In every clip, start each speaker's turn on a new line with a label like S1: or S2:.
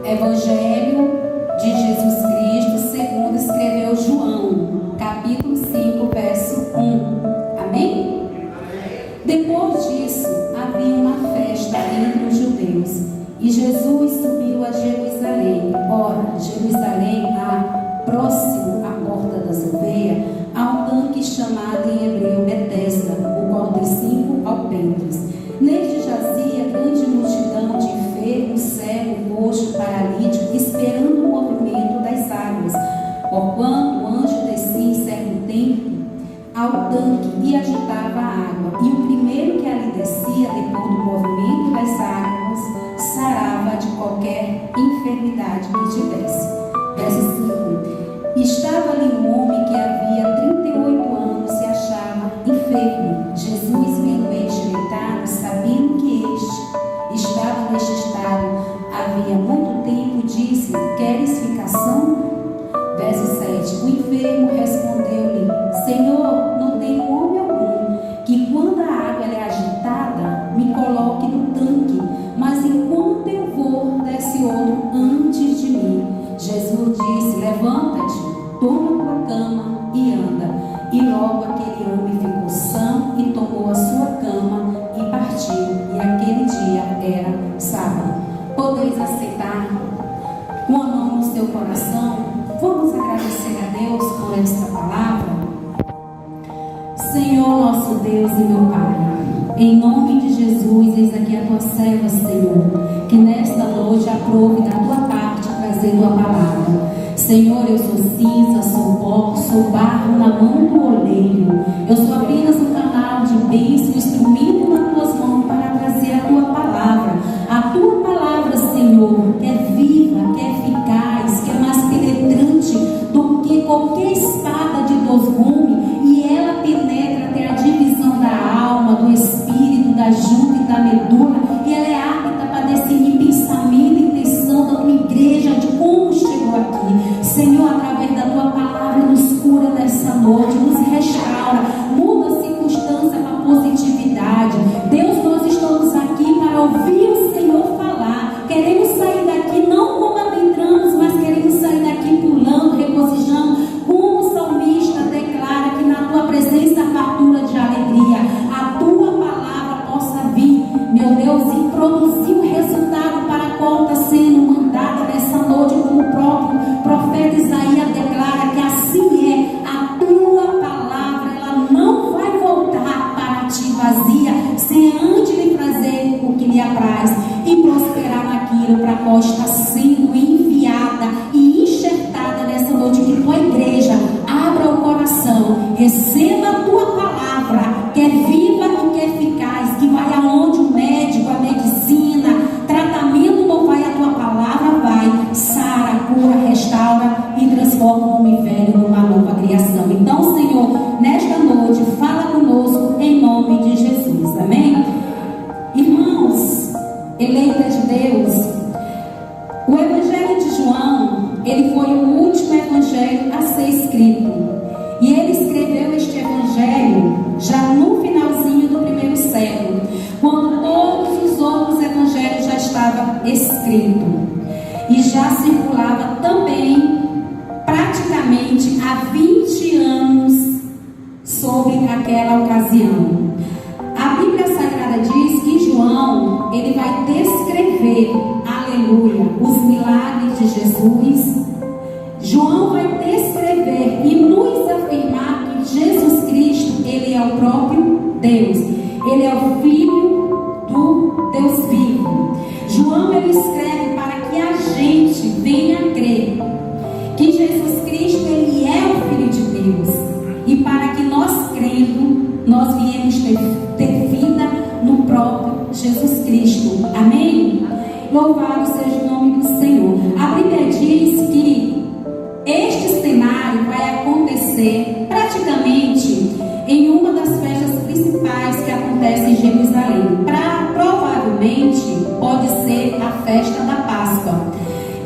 S1: Evangelho de Jesus Cristo segundo escreveu João, capítulo 5, verso 1. Amém? Depois disso, havia uma festa entre os judeus, e Jesus subiu a Jerusalém. Ora, Jerusalém há próximo à porta das ovelhas, há um tanque chamado em hebreu Betesda, o qual tem 5 alpendres. Neste jazia grande multidão de enfermos, cego, coxo, paralítico, esperando o movimento das águas. Porquanto o anjo descia em certo tempo ao tanque e agitava a água, e o primeiro que ali descia, depois do movimento das águas, sarava de qualquer enfermidade que tivesse. Verso 5. Estava ali um homem que havia 38 anos se achava enfermo. Jesus, vendo este deitado, sabendo que este estava neste estado havia muito tempo, disse: Queres ficar são? Verso 7. O enfermo respondeu-lhe: Senhor, não tenho homem algum que, quando a água é agitada, me coloque no tanque, mas enquanto eu vou, desce outro antes de mim. Jesus disse: Levanta-te, toma tua cama e anda. E logo aquele homem ficou são e tomou a sua cama e partiu. E aquele dia era sábado. Podeis aceitar com a mão no seu coração? Vamos agradecer a Deus por esta palavra. Senhor, nosso Deus e meu Pai, em nome de Jesus, eis aqui a tua serva, Senhor, que nesta noite aprove da tua parte trazer tua palavra. Senhor, eu sou cinza, sou pó, sou barro na mão do oleiro. Eu sou apenas um canal de bênção, instrumento nas tuas mãos para trazer a tua palavra. A tua palavra, Senhor, que é viva, que é eficaz, que é mais penetrante do que qualquer espada de 2 gumes, e ela penetra até a divisão da alma, do espírito, da junta e da medula, e ela é apta para decidir pensamento e intenção da tua igreja, de como chegou aqui. Senhor, através da tua palavra, nos cura nessa noite, nos restaura, muda a circunstância para positividade. Deus, nós estamos aqui para ouvir o Senhor falar. Queremos sair daqui não como adentramos, mas queremos sair daqui pulando, regozijando, como o salmista declara que na tua presença há fartura de alegria. A tua palavra possa vir, meu Deus, e produzir o resultado para a qual está sendo mandada nessa noite, como o próprio profeta Isaías declara que assim é. A tua palavra, ela não vai voltar para ti vazia, sem antes lhe trazer o que lhe apraz e prosperar naquilo para qual está sendo enviada e enxertada nessa noite. Que tua igreja abra o coração, receba a tua palavra, que é viva e que é eficaz, que vai aonde o médico, a medicina, tratamento não vai, a tua palavra vai, sara, cura, restaura e transforma o homem velho numa nova criação. Então, Senhor, nesta noite, fala conosco em nome de Jesus. Amém? Irmãos, eleitas de Deus, o Evangelho de João, ele foi o último evangelho a ser escrito. E ele escreveu este evangelho já no finalzinho do 1º século, quando todos os outros evangelhos já estavam escritos. E já circulava também praticamente há 20 anos sobre aquela ocasião. A Bíblia Sagrada diz que João, ele vai descrever, aleluia, os milagres de Jesus. João vai descrever e nos afirmar que Jesus Cristo, ele é o próprio Deus. Ele é o Filho do Deus vivo. João, ele escreve para que a gente venha a crer que Jesus Cristo, ele é o Filho de Deus. E para que nós crendo, nós viemos ter vida no próprio Jesus Cristo. Amém? Louvado seja o nome do Senhor. A Bíblia diz que este cenário vai acontecer praticamente em uma das festas principais que acontece em Jerusalém. Provavelmente pode ser a festa da Páscoa.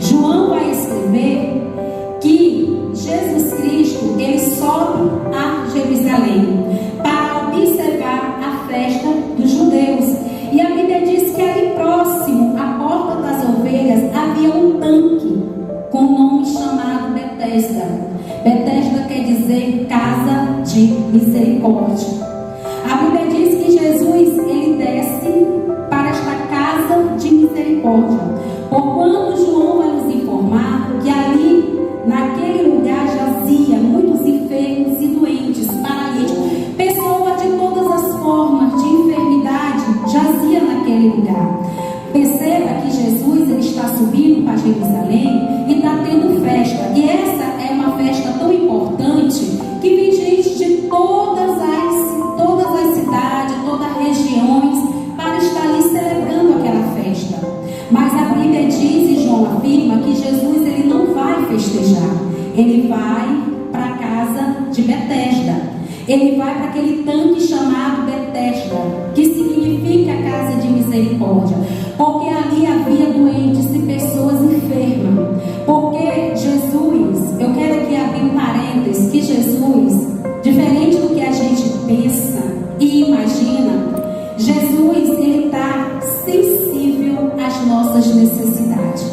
S1: João vai escrever que Jesus Cristo, ele sobe a Jerusalém para observar a festa dos judeus. E a Bíblia diz que ali próximo à porta das ovelhas havia um tanque misericórdia. A Bíblia diz que Jesus, ele desce para esta casa de misericórdia. Porquanto João vai nos informar que ali, naquele lugar, jazia muitos enfermos e doentes, paralíticos, pessoas de todas as formas de enfermidade, jazia naquele lugar. Perceba que Jesus, ele está subindo para Jerusalém e está tendo festa. E essa é uma festa tão importante que vem gente de todas as cidades, todas as regiões, para estar ali celebrando aquela festa. Mas a Bíblia diz, e João afirma, que Jesus, ele não vai festejar. Ele vai para a casa de Betesda. Ele vai para aquele tanque chamado Betesda, que significa casa de misericórdia, porque ali havia doentes e pessoas enfermas. Porque Jesus, eu quero aqui abrir um parênteses, que Jesus, diferente do que a gente pensa e imagina, Jesus, ele está sensível às nossas necessidades.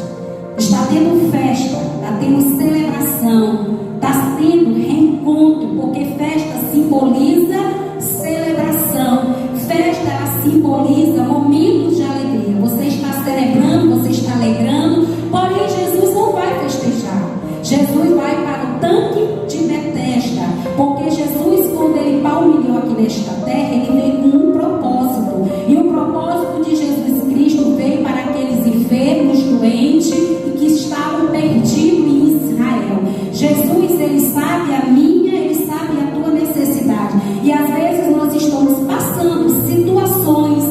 S1: Está tendo festa, está tendo celebração, está tendo reencontro, porque festa simboliza celebração. Festa, ela simboliza momentos de alegria. Você está celebrando, você está alegrando, porém Jesus não vai festejar. Jesus vai para o tanque de Betesda, porque Jesus, quando ele palmilhou aqui nesta terra, ele veio com um propósito. E o propósito de Jesus Cristo veio para aqueles enfermos, doentes e que estavam perdidos em Israel. Jesus, ele sabe a minha, ele sabe a tua necessidade. E às vezes nós estamos passando situações,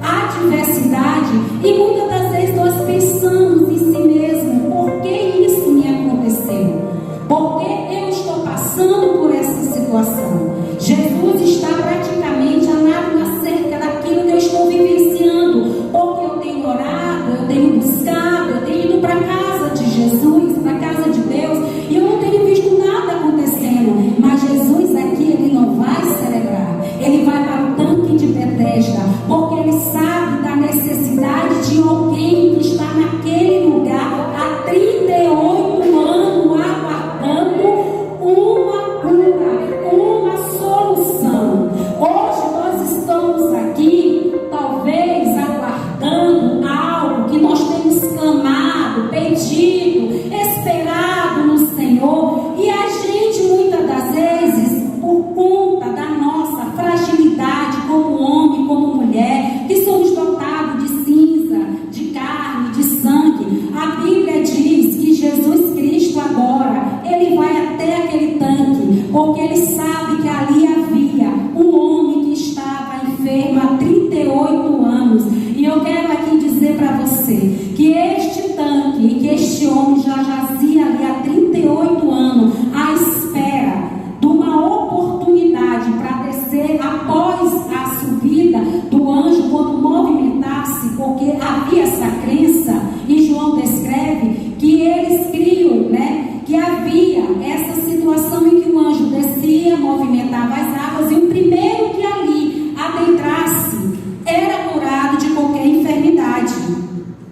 S1: adversidade, e muitas das vezes nós pensamos em si mesmo: por que isso me aconteceu? Por que eu estou passando por essa situação? Jesus está praticamente a nada cerca daquilo que eu estou vivenciando, porque eu tenho orado, eu tenho buscado, eu tenho ido para a casa de Jesus, para a casa de Deus, e eu não tenho visto nada acontecendo. Mas Jesus aqui, ele não vai celebrar, ele vai para o tanque de Betesda, porque ele sabe da necessidade de alguém que está naquele lugar há 38 anos aguardando uma cura, uma solução. Hoje nós estamos aqui, talvez aguardando algo que nós temos clamado, pedido, esperado no Senhor, e a gente muitas das vezes, por conta da nossa fragilidade como homem, como mulher, que somos dotados de cinza, de carne, de sangue, a Bíblia diz que Jesus Cristo agora, ele vai até aquele tanque, porque ele sabe que ali havia um homem que estava enfermo há 38 anos. E eu quero aqui dizer para você que este tanque e que este homem já jazia ali há 38 anos à espera de uma oportunidade para descer após a subida do anjo, quando movimentasse, porque havia essa crença, e João descreve que eles criam, que havia essa situação em que o anjo descia, movimentava as águas, e o primeiro que ali adentrasse era curado de qualquer enfermidade.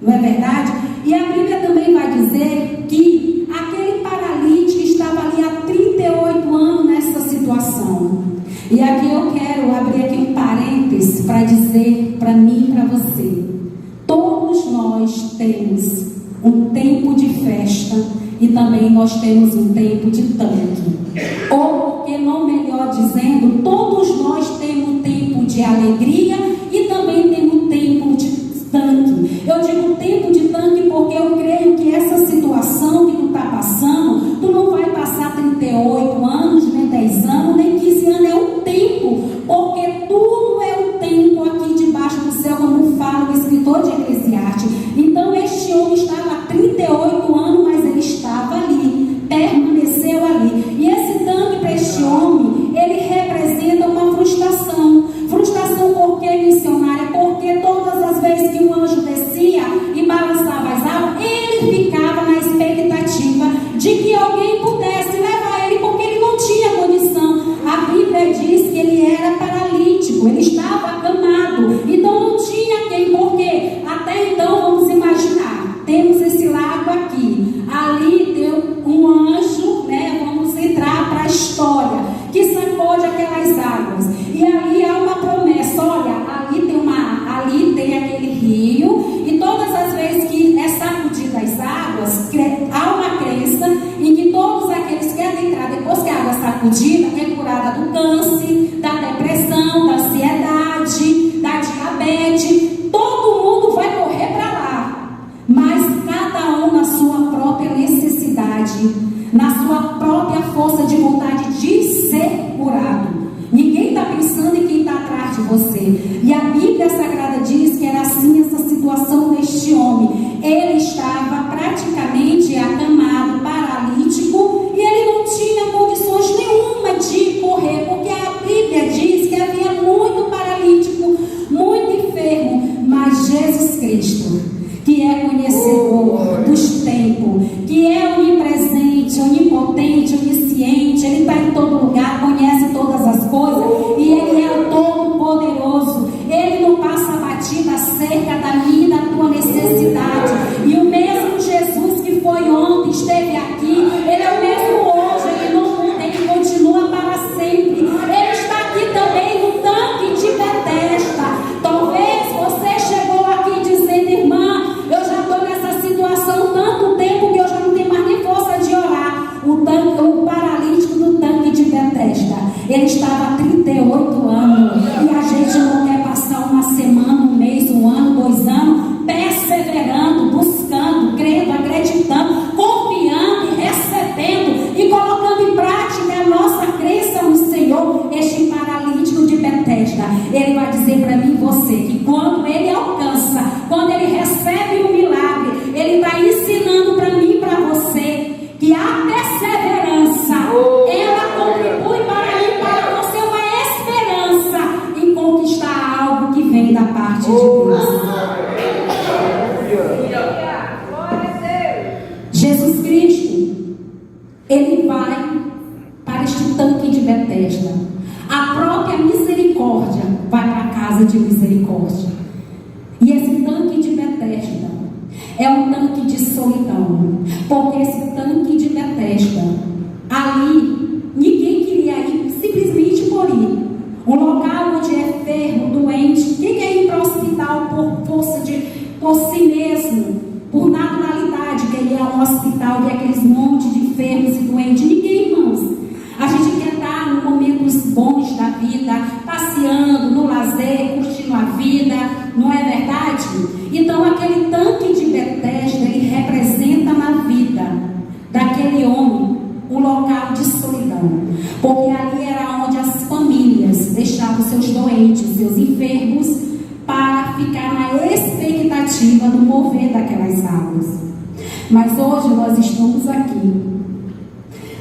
S1: Não é verdade? E a Bíblia também vai dizer que aquele paralítico estava ali há 38 anos nessa situação. E aqui eu quero abrir aqui um parênteses para dizer para mim e para você: todos nós temos um tempo de festa e também nós temos um tempo de tanque. Ou, porque não melhor dizendo, todos nós temos um tempo de alegria e também temos um tempo de tanque. Eu digo tempo de tanque porque eu creio que essa situação que tu está passando, tu não vai passar 38 anos, nem 10 anos, nem 15 anos, é um tempo, porque tudo é um tempo aqui debaixo do céu, como fala o escritor de Eclesiastes. Então este homem estava há 38 anos, mas ele estava ali, permaneceu ali. E esse tanque para este homem, ele representa uma frustração. Frustração por quê, missionária? Porque todas as vezes que o anjo descia e balançava as águas, ele ficava na expectativa de que alguém pudesse levar ele, porque ele não tinha condição. A Bíblia diz que ele era paralítico, ele estava acamado, então não tinha quem, porque até então, vamos imaginar, temos esse lago aqui, ali deu um anjo, vamos entrar para a história, que sacode aquela própria necessidade, na sua própria força de vontade de ser curado. Ninguém está pensando em quem está atrás de você. E a Bíblia Sagrada diz que era assim essa situação deste homem. Ele estava praticamente acamado, paralítico, e ele não tinha condições nenhuma de correr, porque a Bíblia diz que havia muito paralítico, muito enfermo. Mas Jesus Cristo, que é conhecedor dos tempos, que é onipresente, onipotente, onisciente, Ele está em todo lugar, conhece todas as coisas, e Ele é o Todo-Poderoso. Ele não passa batida acerca da minha e da tua necessidade. E o mesmo Jesus que foi ontem, esteve aqui, Ele é o mesmo hoje, Ele não muda, Ele continua para sempre. Ele está aqui também no tanque de Betesda. Talvez você chegou aqui dizendo: irmã, eu já estou nessa situação tanto tempo que eu já não tenho mais nem força de orar. O paralítico do tanque de Betesda, ele estava há 38 anos, e a gente não quer passar uma semana, um mês, um ano, 2 anos perseverando, buscando, crendo, acreditando, confiando e recebendo e colocando em prática a nossa crença no Senhor. Este paralítico de Betesda, ele vai dizer para mim e você que quando ele alcança, quando ele recebe o milagre, ele está ensinando para mim e para você que a perseverança, ela contribui para você uma esperança em conquistar algo que vem da parte de Deus. Jesus Cristo, ele vai para este tanque de Betesda. A própria misericórdia vai para a casa de misericórdia. E esse tanque de Betesda é um tanque de solidão, porque esse tanque de Betesda, ali ninguém queria ir simplesmente por ir. Um local onde é enfermo, doente, quem quer ir para o hospital por si mesmo, por naturalidade, quer ir ao hospital, ver aqueles montes de enfermos e doentes? Ninguém, irmãos. A gente quer estar em momentos bons da vida, passeando, no lazer, curtindo a vida, não é verdade? Então aquele tanque de Betesda, ele representa na vida daquele homem um local de solidão, porque ali era onde as famílias deixavam seus doentes, seus enfermos, para ficar na expectativa do mover daquelas águas. Mas hoje nós estamos aqui,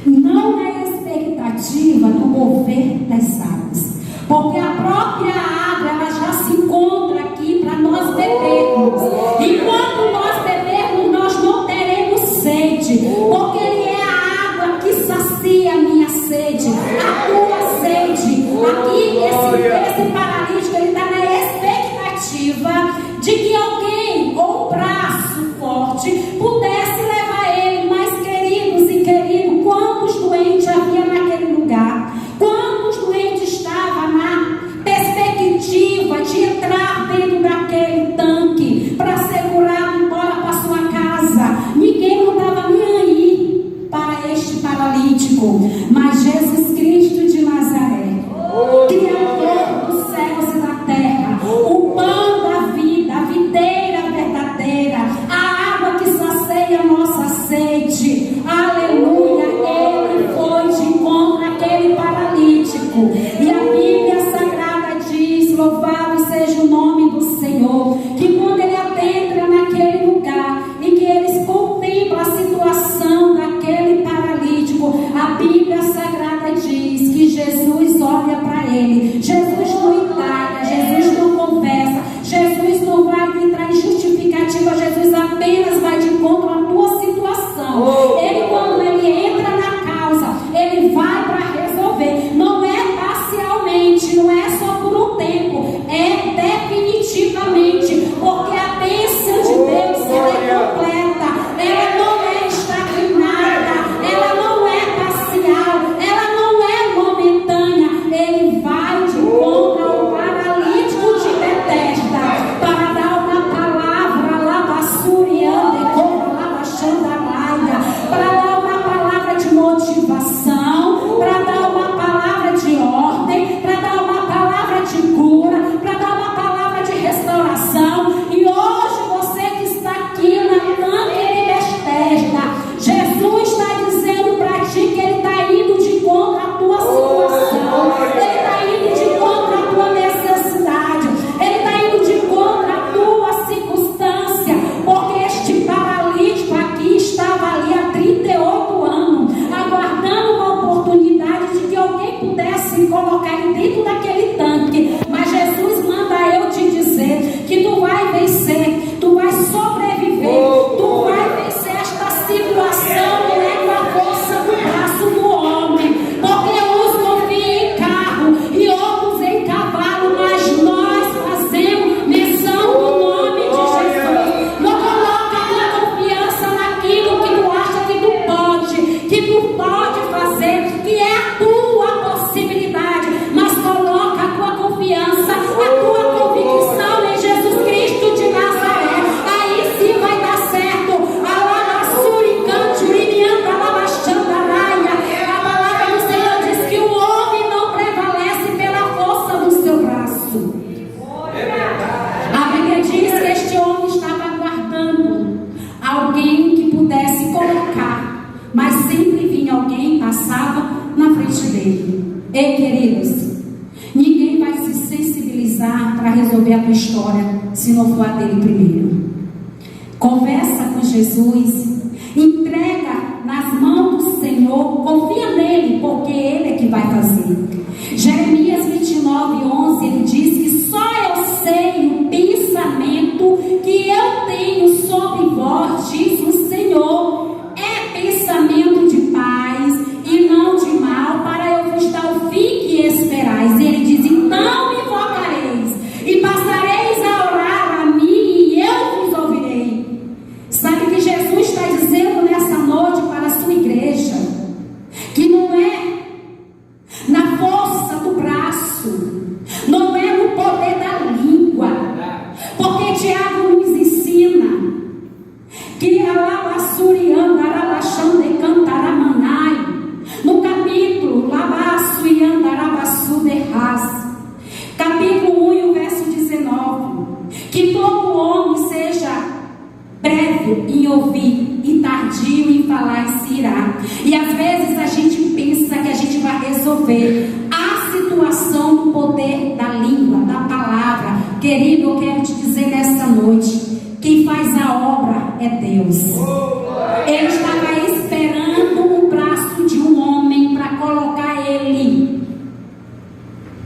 S1: não na expectativa do mover das águas, porque a própria água, ela já se encontra aqui para nós bebermos. Enquanto nós bebermos, nós não teremos sede, porque Ele é a água que sacia a minha sede, a tua sede. Aqui esse paralítico, ele está na expectativa de que alguém ou um braço forte pudesse levar ele. Mas queridos e queridos, quantos doentes havia naquele lugar? Quantos doentes estavam na perspectiva de entrar dentro daquele tanque para ser curado e ir embora para sua casa? Ninguém não estava nem aí para este paralítico. Mas Jesus Cristo de Nazaré, Criador dos céus e da terra, o pão da vida, a videira verdadeira, a água que sacia a nossa sede, aleluia, Ele foi de encontro àquele paralítico. E a Bíblia Sagrada diz, louvado seja o nome do Senhor, que quando ele adentra naquele lugar e que eles contemplam a situação daquele paralítico, a Bíblia Sagrada diz que Jesus olha para ele. Jesus não indaga, Jesus não conversa, Jesus não vai entrar em justificativa, Jesus apenas vai de encontro à tua situação. Ele, quando ele entra na causa, ele vai para resolver. Não é parcialmente, não é só por um tempo, é definitivamente, porque a bênção de Deus, ela é completa, ela não é estagnada, ela não é parcial, ela não é momentânea. Ele vai de encontro ao paralítico de Betesda para dar uma palavra lá, basuriana, alguém que pudesse colocar, mas sempre vinha alguém, passava na frente dele. Ei, queridos, ninguém vai se sensibilizar para resolver a tua história se não for a dele primeiro. Conversa com Jesus, entrega nas mãos do Senhor, confia nele, porque ele é que vai fazer. Jeremias 29:11, ele diz que só eu sei o pensamento que eu tenho sobre vós, diz o Senhor, é pensamento de paz e não de mal, para eu vos dar o fim que esperais. E ele diz: então me invocareis e passareis a orar a mim e eu vos ouvirei. Sabe que Jesus está dizendo nessa noite para a sua igreja, que não é na força do braço, não é no poder da língua, porque Tiago nos ensina que alabassurianda, arabachande, cantaramanai, no capítulo labassurianda, arabassuderras, capítulo 1 e o verso 19, que todo homem seja breve em ouvir e tardio em falar e se irá. E às vezes a gente pensa que a gente vai resolver a situação do poder da língua, da palavra. Querido, eu quero te dizer nessa noite, quem faz a obra é Deus. Ele estava esperando o braço de um homem para colocar ele,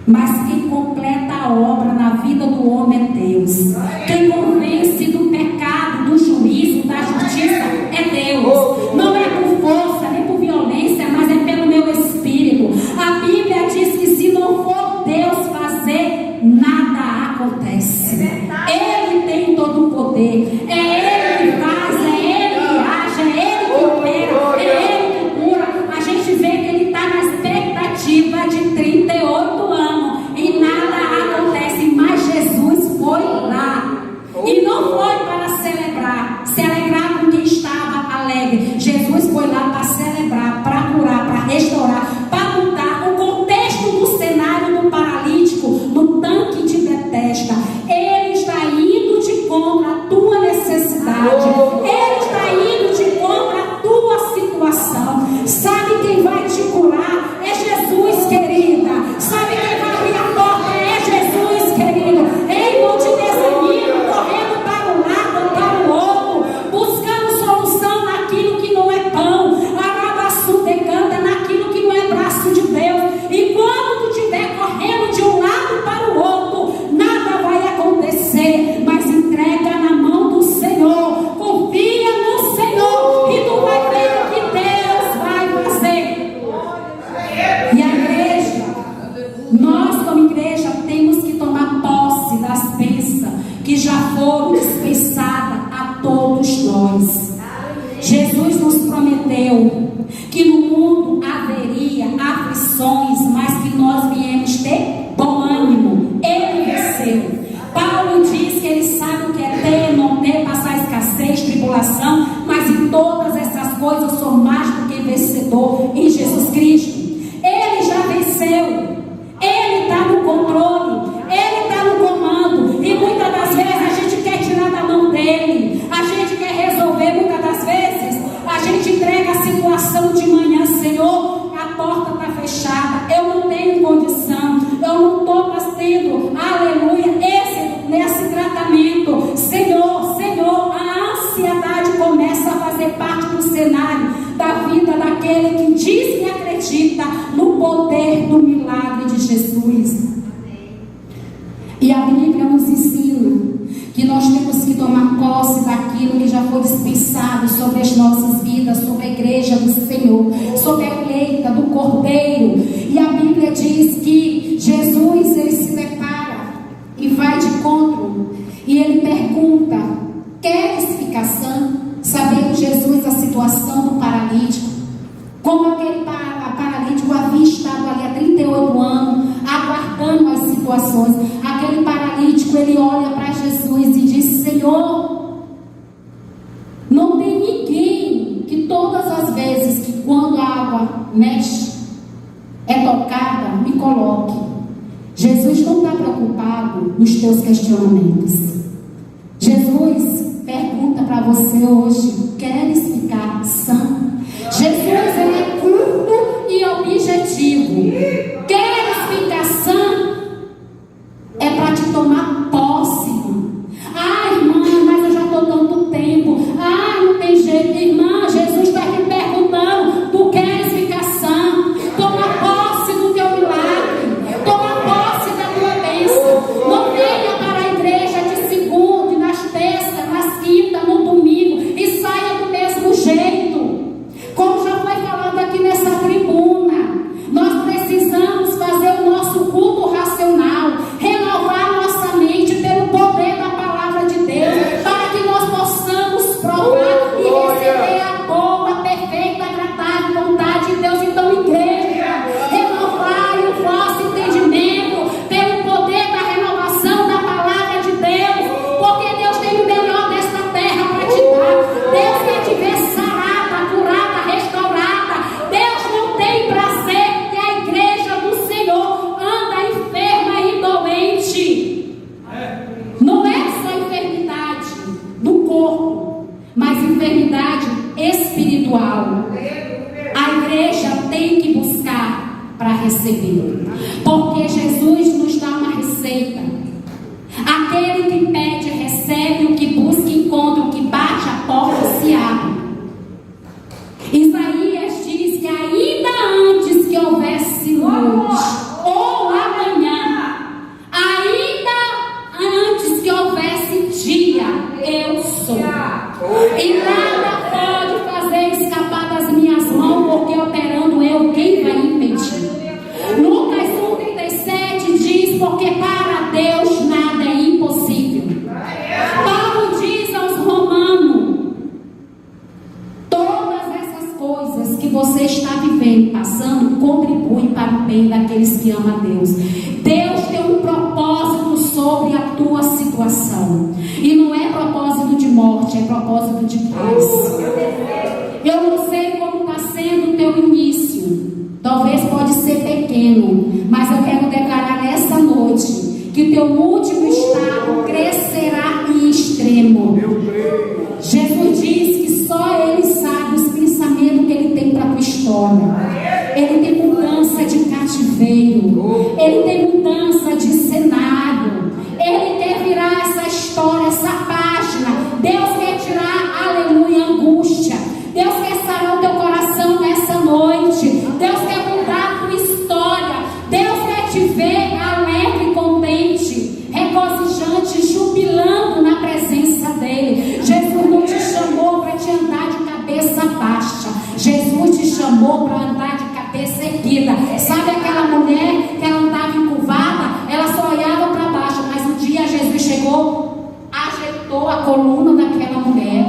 S1: mas quem completa a obra na vida do homem é Deus. Quem convence do pecado, do juízo, da justiça é Deus. Não é por força, nem por violência, mas é pelo meu espírito. A Bíblia diz que se não for Deus fazer, nada acontece. Ele tem todo o poder. É Ele que faz, é Ele que age, é Ele que opera, é Ele que cura. A gente vê que Ele está na expectativa de 38 anos e nada acontece, mas Jesus foi lá. E não foi para se alegrar com quem estava alegre. Jesus foi lá para celebrar, para curar, para restaurar, para mudar o contexto do cenário do paralítico no tanque de Betesda. Ele está indo de contra a tua necessidade. Ele está indo de contra a tua situação. Sabe quem vai te curar? É Jesus, querida. Sabe quem vai abrir a porta? É Jesus, querido. Ei, não te desanime correndo para um lado ou para o outro, buscando solução naquilo que não é pão, arabassuteganda, naquilo que não é braço de Deus. E quando tu estiver correndo de um lado para o outro, nada vai acontecer, mas entrega na mão do Senhor, confia no Senhor e tu vai ver o que Deus vai fazer. E a igreja, nós como igreja temos que tomar posse das bênçãos que já foram dispensadas a todos nós. Jesus nos prometeu que no mundo haveria aflições, mas que nós viemos ter bom ânimo. Ele venceu. Paulo diz que ele sabe o que é ter, não ter, passar escassez, tribulação, mas em todas essas coisas eu sou mais do que vencedor em Jesus Cristo. Ele já venceu. Ele está no controle, Ele está no comando. E muitas das vezes a gente quer tirar da mão dele, a gente quer resolver. Muitas das vezes a gente entrega a situação de manhã: Senhor, a porta está fechada, eu não tenho condição, eu não estou mais tendo, aleluia, nesse tratamento. Senhor, a ansiedade começa a fazer parte do cenário da vida daquele que diz que acredita no poder do milagre de Jesus. E a Bíblia nos ensina que nós temos que tomar posse daquilo que já foi dispensado sobre as nossas vidas, sobre a igreja do Senhor, sobre a eleita do Cordeiro. E a Bíblia diz que Jesus, ele se depara e vai de encontro, e ele pergunta: queres ficar sã? Sabendo Jesus a situação do paralítico, como aquele paralítico havia estado ali há 38 anos, aguardando as situações. Aquele paralítico, ele olha para Jesus e diz: Senhor, não tem ninguém que todas as vezes que quando a água mexe, é tocada, me coloque. Jesus não está preocupado nos teus questionamentos. Jesus pergunta para para você hoje: queres ficar sã? Jesus, ele é curto e objetivo. Queres ficar sã? É para te tomar posse. Ah, irmã, mas eu já estou tanto tempo. Ah, não tem jeito. Irmã, Jesus está te perguntando: tu queres ficar sã? Toma posse do teu milagre. Toma posse da tua bênção. Não venha para a igreja de segunda, nas terças, nas quintas, no domingo e saia do mesmo jeito. Como já foi falado aqui nessa tribuna, nós precisamos fazer o nosso culto racional, renovar nossa mente pelo poder da palavra de Deus, para que nós possamos provar e receber a boa, perfeita, agradável vontade de Deus. Então, igreja, renovai o vosso entendimento pelo poder da renovação da palavra de Deus, porque Deus tem o melhor desta terra para te dar. Deus quer te ver sarada, curada, restaurada. Deus não tem prazer que a igreja do Senhor anda enferma e doente. Não é só enfermidade do corpo, mas enfermidade espiritual. A igreja tem que buscar para receber, porque Jesus nos dá uma receita. Aquele que pede, recebe; o que busca, encontra; o que bate, a porta se abre. Isaías diz que ainda antes que houvesse noite ou amanhã, ainda antes que houvesse dia, eu sou. E nada pode fazer escapar das minhas mãos, porque operando eu, quem vai impedir? Lucas 1,37 diz: porque para Deus nada é impossível. Paulo diz aos Romanos: todas essas coisas que você está vivendo, passando, contribuem para o bem daqueles que amam a Deus. Deus tem um propósito sobre a tua situação, e não é propósito de morte, é propósito de paz. Eu não sei como está sendo o teu início, talvez pode ser pequeno, mas eu quero declarar nessa noite que teu último estado crescerá em extremo. Jesus diz que só Ele sabe os pensamentos que Ele tem para a tua história. Ele tem mudança de cativeiro, Ele tem mudança de cenário, Ele quer virar essa história, essa página. Deus quer tirar, aleluia, angústia. Deus quer sarar o teu coração nessa noite. Deus quer mudar a tua história. Deus quer te ver alegre, contente, regozijante, jubilando na presença dEle. Jesus não te chamou para te andar de cabeça baixa. Jesus te chamou para andar de cabeça erguida. Sabe aquela mulher que ela andava encurvada? Ela só olhava para baixo, mas um dia Jesus chegou, ajeitou a coluna daquela mulher.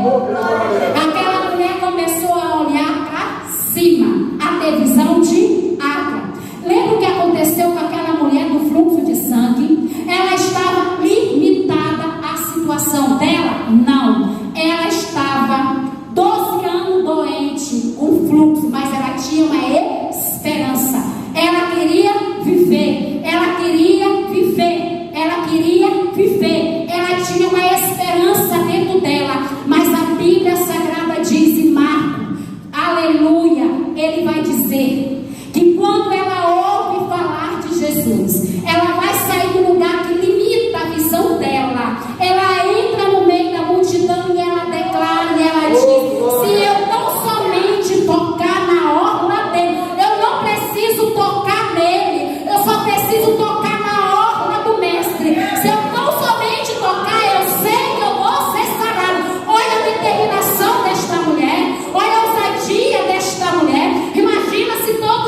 S1: Aquela mulher começou a olhar para cima, a ter visão de água. Lembra o que aconteceu com aquela mulher do fluxo de sangue? Ela estava limitada à situação dela? Não. Ela estava 12 anos doente, com fluxo, mas ela tinha uma esperança. Ela queria viver. Ela queria viver. Ela queria viver. Ela tinha uma esperança dentro dela. Mas a Bíblia Sagrada diz em Marcos, aleluia, ele vai dizer que quando ela ouve falar de Jesus, ela vai sair do lugar que limita a visão dela. Ela entra no meio da multidão e ela declara, e ela diz: se eu não somente tocar na orla dele, eu não preciso tocar nele, eu só preciso tocar na orla do mestre. Se eu não somente tocar, eu sei que eu vou ser sarado. Olha a determinação desta mulher, olha a ousadia desta mulher. Imagina se todo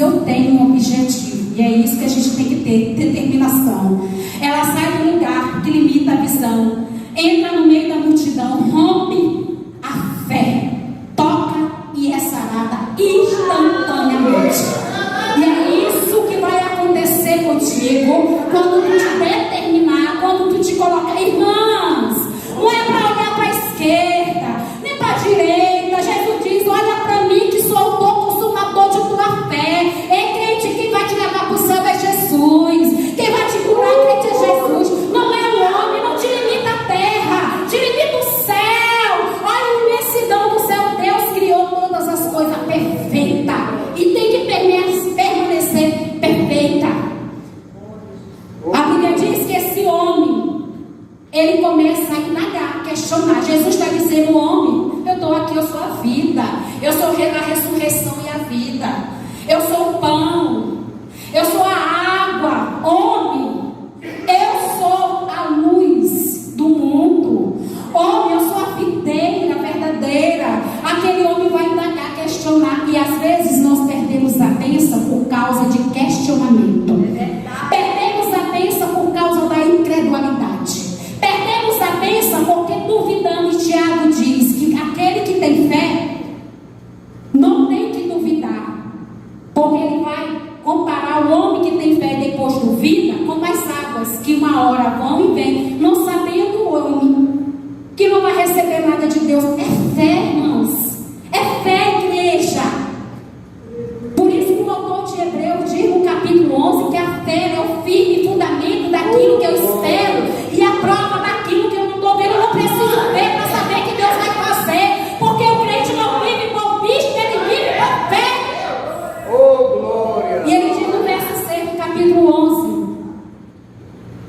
S1: eu tenho um objetivo. E é isso que a gente tem que ter, determinação. Ela sai do lugar que limita a visão, entra no meio da multidão, rompe a fé, toca e é sarada instantaneamente. E é isso que vai acontecer contigo quando tu te determinar, quando tu te colocar. Irmãs, não é para olhar para a esquerda, nem para a direita. Jesus diz: olha para mim que sou autor, consumador de tua fé. Ei, crente, quem vai te levar para o céu é Jesus. Quem vai te curar, crente, é Jesus. Não é o homem, não te limita a terra, te limita o céu. Olha a imensidão do céu. Deus criou todas as coisas perfeitas e tem que permanecer perfeita. A Bíblia diz que esse homem, ele começa a indagar, a questionar. Jesus está dizendo: homem, eu estou aqui, eu sou a vida, eu sou a ressurreição e a vida, eu sou o pão, eu sou a água. Homem, eu sou a luz do mundo. Homem, eu sou a videira verdadeira. Aquele homem vai indagar, questionar, e às vezes nós perdemos a bênção por causa de questionamento. Perdemos a bênção por causa da incredulidade. Perdemos a bênção porque duvidamos. Tiago diz que aquele que tem fé não tem que duvidar, porque ele vai comparar o homem que tem fé e depois duvida com as águas que uma hora vão e vêm, não sabendo o homem que não vai receber nada de Deus. É fé, irmãos, é fé, igreja. Por isso que o autor de Hebreus diz no capítulo 11 que a fé é o firme fundamento daquilo que eu espero e a prova daquilo que eu não estou vendo. Eu não preciso ver para saber que Deus vai fazer, porque o crente não vive por vista, ele vive por fé.
S2: Oh, glória!
S1: E ele diz no verso 6 do capítulo 11: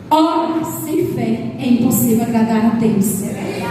S1: ora, sem fé é impossível agradar a Deus.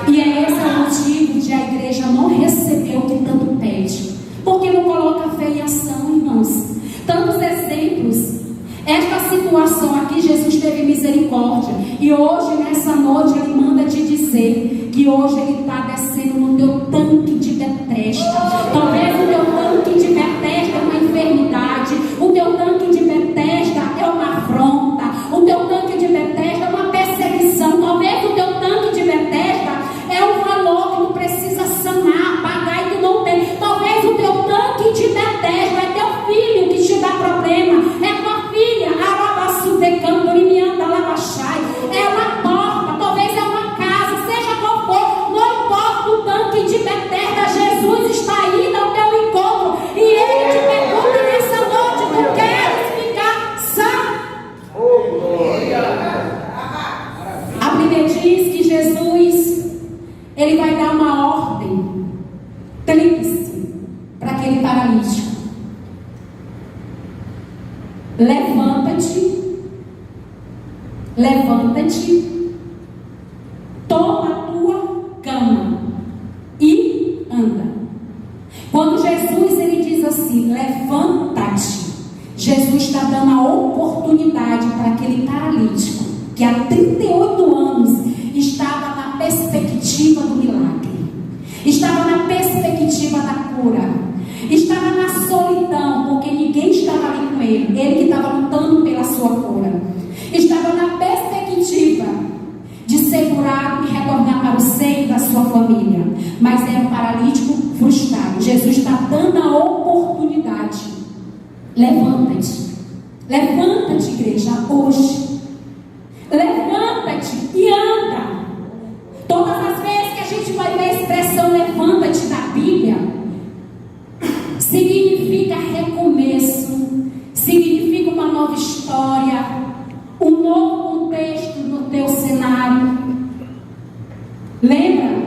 S1: E é esse o motivo de a igreja não receber o que tanto pede, porque não coloca fé em ação, irmãos. Tantos exemplos. Esta situação aqui, Jesus teve misericórdia, e hoje, nessa noite, Ele manda te dizer que hoje Ele está descendo no teu tanque de Betesda. Talvez o teu tanque de Betesda é uma enfermidade, o teu tanque de Betesda é uma afronta, o teu tanque de Betesda é uma perseguição, talvez o teu tanque de Betesda é um valor que tu precisa sanar, pagar e tu não tem. Talvez o teu tanque de Betesda é teu filho que te dá problema, é tua filha, é uma porta, talvez é uma casa, seja qual for, não importa o tanque de Betesda, Jesus está indo ao teu encontro e Ele te pergunta nessa noite: tu queres ficar sã?
S2: Oh, glória!
S1: A Bíblia diz que Jesus, Ele vai dar uma ordem tríplice para aquele paralítico: levanta-te, toma a tua cama e anda. Quando Jesus ele diz assim, levanta-te, Jesus está dando a oportunidade para aquele paralítico que há 38 anos estava na perspectiva do milagre, estava na perspectiva da cura, estava na solidão, porque ninguém estava ali com ele, ele que estava lutando pela sua cura, estava na perspectiva de ser curado e retornar para o seio da sua família, mas era um paralítico frustrado. Jesus está dando a oportunidade. Levanta-te, igreja, hoje. Levanta-te e anda. Todas as vezes que a gente vai ver a expressão levanta-te na Bíblia, significa recomeço, significa uma nova história, um novo contexto no teu cenário. Lembra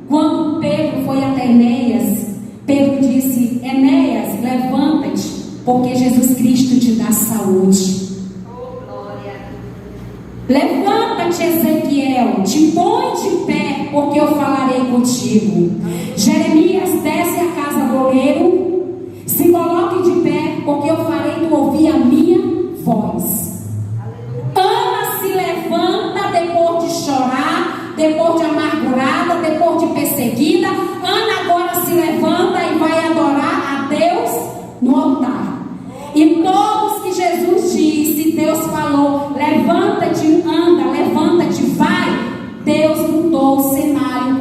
S1: quando Pedro foi até Enéas? Pedro disse: Enéas, levanta-te, porque Jesus Cristo te dá saúde.
S3: Oh, glória!
S1: Levanta-te, Ezequiel, te põe de pé, porque eu falarei contigo. Jeremias, desce a casa do oleiro, se coloque de pé, porque eu farei tu ouvir a minha voz. Ana se levanta depois de chorar, depois de amargurada, depois de perseguida. Ana agora se levanta e vai adorar a Deus no altar. E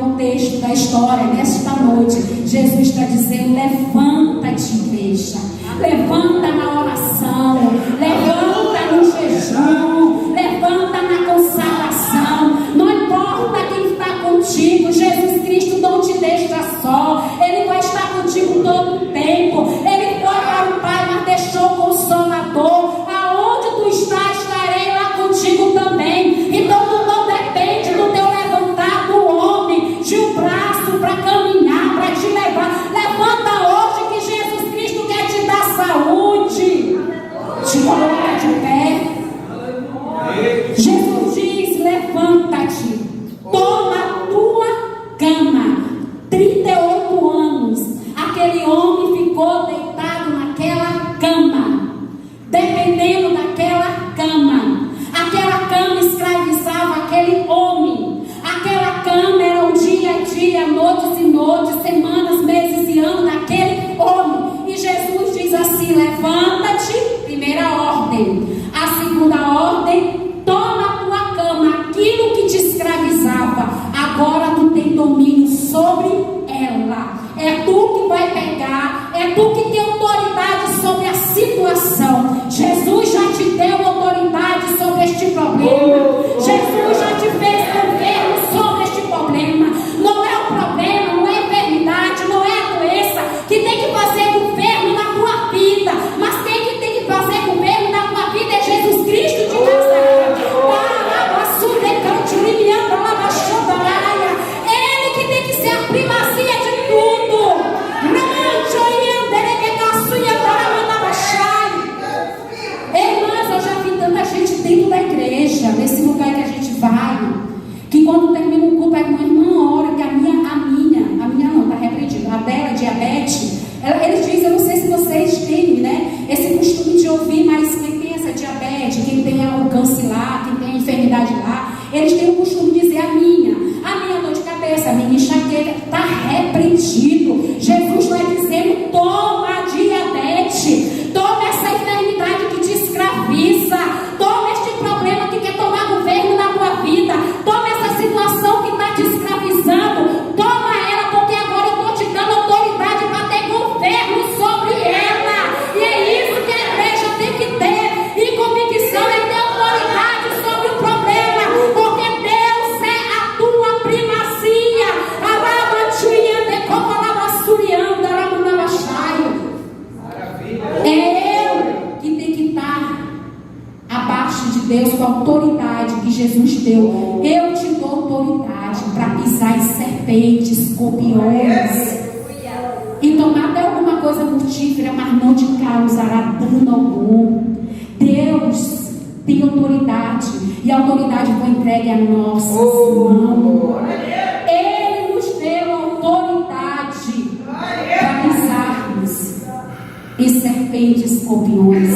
S1: contexto da história, nesta noite, Jesus está dizendo: levanta-te, igreja. Levanta na oração, levanta no jejum, levanta na consagração. Não importa quem está contigo, Jesus Cristo não te deixa só. Ele vai estar contigo todo o tempo. Ele foi para o Pai, mas deixou o Consolador. Aonde tu estás, estarei lá contigo também. Então tu não depende do teu levantar do homem, de um braço para caminhar, para te levar. Levanta hoje que Jesus Cristo quer te dar saúde. Te coloca de pé. Jesus diz: levanta-te, toma a tua cama. 38 anos aquele homem ficou deitado naquela cama, dependendo daquela cama. Aquela cama escravizava aquele homem. Aquela cama era um dia a dia, noites e noites, semanas, meses e anos daquele homem. E Jesus diz assim: levanta-te, primeira ordem. A segunda ordem: toma a tua cama. Aquilo que te escravizava, agora tu tem domínio sobre ela. É tu que vai pegar, é tu que tem autoridade sobre a situação. Jesus já te deu autoridade sobre este problema. Jesus já te fez governo sobre este problema. Não é o problema, não é a enfermidade, não é a doença que tem que fazer governo na tua vida, mas quem que tem que fazer governo na tua vida é Jesus Cristo de Nazaré. Ele que tem que ser a primazia de tudo. Irmãs, eu já vi tanta gente dentro da igreja, nesse lugar que a gente vai, que quando termina o culto, a irmã ora que a minha não, está repreendida, a dela, diabetes, eles dizem, eu não sei se vocês têm, né, esse costume de ouvir, mas quem tem essa diabetes, quem tem o câncer lá, quem tem a enfermidade lá, eles têm o costume de dizer: a minha dor de cabeça, a minha enxaqueca, está repreendido. Jesus está dizendo: toma a diabetes, toma essa enfermidade que te escraviza, toma este problema que quer tomar governo na tua vida, toma essa situação que está te escravizando, toma ela, porque agora eu estou te dando autoridade para ter governo sobre ela. E é isso que a igreja tem que ter, e convicção é ter autoridade sobre o problema, porque Deus é a tua primazia. É eu que tem que estar abaixo de Deus com a autoridade que Jesus deu. Eu te dou autoridade para pisar em serpentes, escorpiões e tomar até alguma coisa mortífera, mas não te causará dano algum. Deus tem autoridade, e a autoridade foi entregue a nossas mãos. Ele nos deu autoridade para pisarmos em serpentes, escorpiões.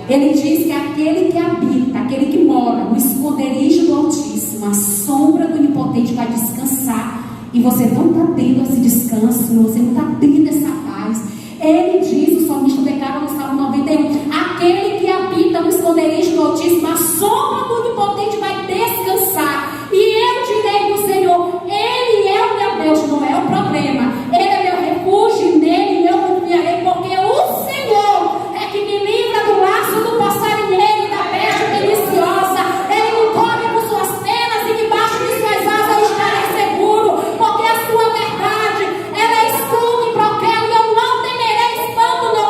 S1: Ele diz que aquele que habita, aquele que mora no esconderijo do Altíssimo, a sombra do Onipotente, vai descansar. E você não está tendo esse descanso, você não está tendo essa paz. Ele diz, o salmista declara no Salmo 91, aquele que habita no esconderijo do Altíssimo, a sombra do Onipotente vai descansar. E eu direi do Senhor: Ele é o meu Deus. Não é o problema, Ele é meu refúgio, e nele eu confiarei, porque o Senhor é que me livra do laço do passarinheiro e da peste perniciosa. Ele me cobre com suas penas, e debaixo de suas asas eu estarei seguro, porque a sua verdade, ela é escudo e broquel, e eu não temerei espanto, não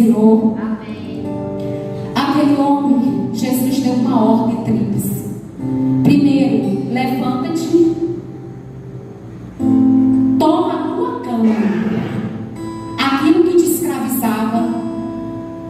S1: Senhor.
S3: Amém.
S1: Aquele homem, Jesus deu uma ordem tríplice. Primeiro, levanta-te, toma a tua cama. Aquilo que te escravizava,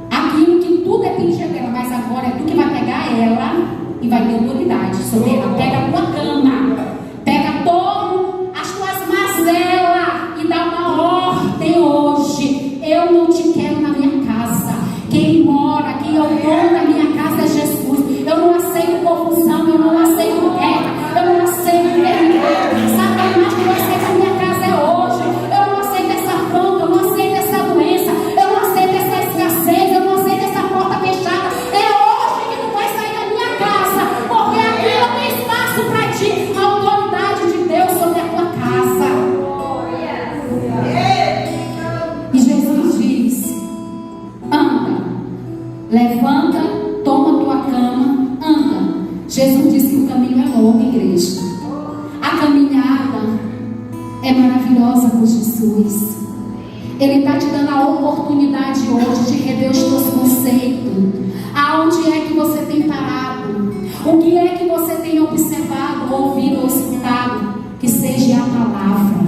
S1: aquilo que tu dependia dela, mas agora é tu que vai pegar ela e vai ter autoridade sobre ela. Pega a tua cama, pega todo as tuas mazelas e dá uma ordem hoje. Eu não te quero na minha casa. Quem mora, quem é o dono da minha casa é Jesus. Eu não aceito confusão, eu não aceito guerra, eu não aceito guerra. Satanás não aceita a minha casa é hoje. Eu não aceito essa afronta, eu não aceito essa doença, eu não aceito essa escassez, eu não aceito essa porta fechada. É hoje que tu vai sair da minha casa, porque aqui não tem espaço para ti. A autoridade de Deus sobre a tua casa. E Jesus diz: anda, levanta, toma tua cama, anda. Jesus disse que o caminho é longo, igreja. A caminhada é maravilhosa com Jesus. Ele está te dando a oportunidade hoje de rever os teus conceitos. Aonde é que você tem parado? O que é que você tem observado, ouvido ou escutado? Que seja a palavra.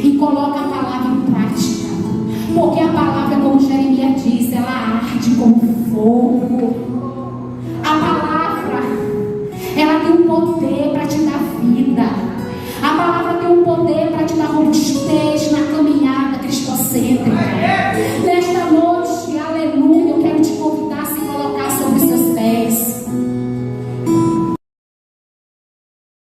S1: E coloca a palavra em prática. Porque a palavra, como Jeremias diz, ela arde como fogo.